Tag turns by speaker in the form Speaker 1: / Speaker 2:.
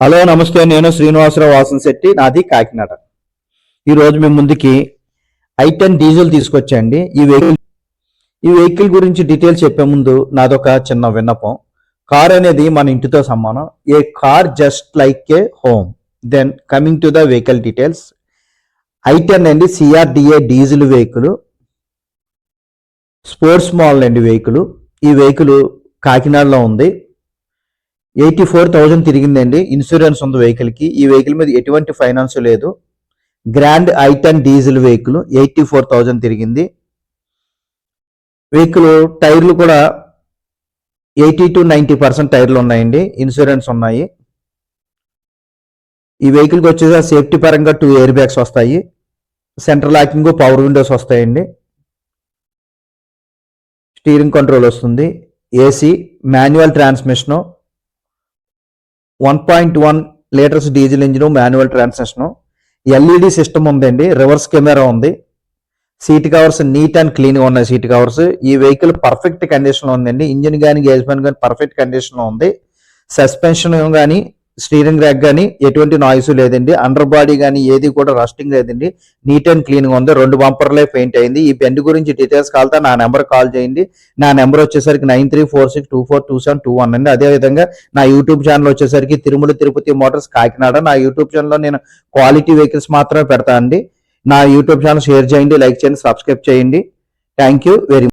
Speaker 1: Hello నమస్తే, నేను శ్రీనివాసరావు వాసనశెట్టి, నాది కాకినాడ. ఈరోజు మేము ముందుకి i10 డీజిల్ తీసుకొచ్చండి. ఈ వెహికల్ గురించి డీటెయిల్స్ చెప్పే ముందు నాదొక చిన్న విన్నపం. కార్ అనేది మన ఇంటితో సమానం. A car just like a home. Then coming to the vehicle details. i10 అండి, CRDA diesel vehicle, sports model అండి వెహికల్. ఈ వెహికల్ కాకినాడలో ఉంది. 84,000 తిరిగిందండి. ఇన్సూరెన్స్ ఉంది వెహికల్కి. ఈ వెహికల్ మీద ఎటువంటి ఫైనాన్స్ లేదు. గ్రాండ్ i10 డీజిల్ వెహికల్ 84,000 తిరిగింది. వెహికల్ టైర్లు కూడా 80 to 90% టైర్లు ఉన్నాయండి. ఇన్సూరెన్స్ ఉన్నాయి. ఈ వెహికల్కి వచ్చేసి సేఫ్టీ పరంగా 2 ఎయిర్ బ్యాగ్స్ వస్తాయి. సెంట్రల్ లాకింగ్, పవర్ విండోస్ వస్తాయండి. స్టీరింగ్ కంట్రోల్ వస్తుంది. AC, manual transmission, 1.1 litres diesel engine, manual transmission, LED system ఉందండి. రివర్స్ కెమెరా ఉంది. సీట్ కవర్స్ నీట్ అండ్ క్లీన్గా ఉన్నాయి. Seat covers. ఈ వెహికల్ పర్ఫెక్ట్ కండిషన్లో ఉందండి. ఇంజిన్ కానీ గేజ్ ఫ్యాన్ కానీ పర్ఫెక్ట్ కండిషన్లో ఉంది. సస్పెన్షన్ కానీ స్టీరింగ్ ర్యాక్ కానీ ఎటువంటి నాయిస్ లేదండి. అండర్ బాడీ కానీ ఏది కూడా రస్టింగ్ లేదండి. నీట్ అండ్ క్లీన్గా ఉంది. 2 బంపర్లే పెయింట్ అయింది. ఈ బండి గురించి డీటెయిల్స్ కావాలంటే నా నెంబర్ కాల్ చేయండి. నా నెంబర్ వచ్చేసరికి 9346242721 అండి. అదేవిధంగా నా యూట్యూబ్ ఛానల్ వచ్చేసరికి తిరుమల తిరుపతి మోటార్స్ కాకినాడ. నా యూట్యూబ్ ఛానల్లో నేను క్వాలిటీ వెహికల్స్ మాత్రమే పెడతా అండి. నా యూట్యూబ్ ఛానల్ షేర్ చేయండి, లైక్ చేయండి, సబ్స్క్రైబ్ చేయండి. Thank you very much.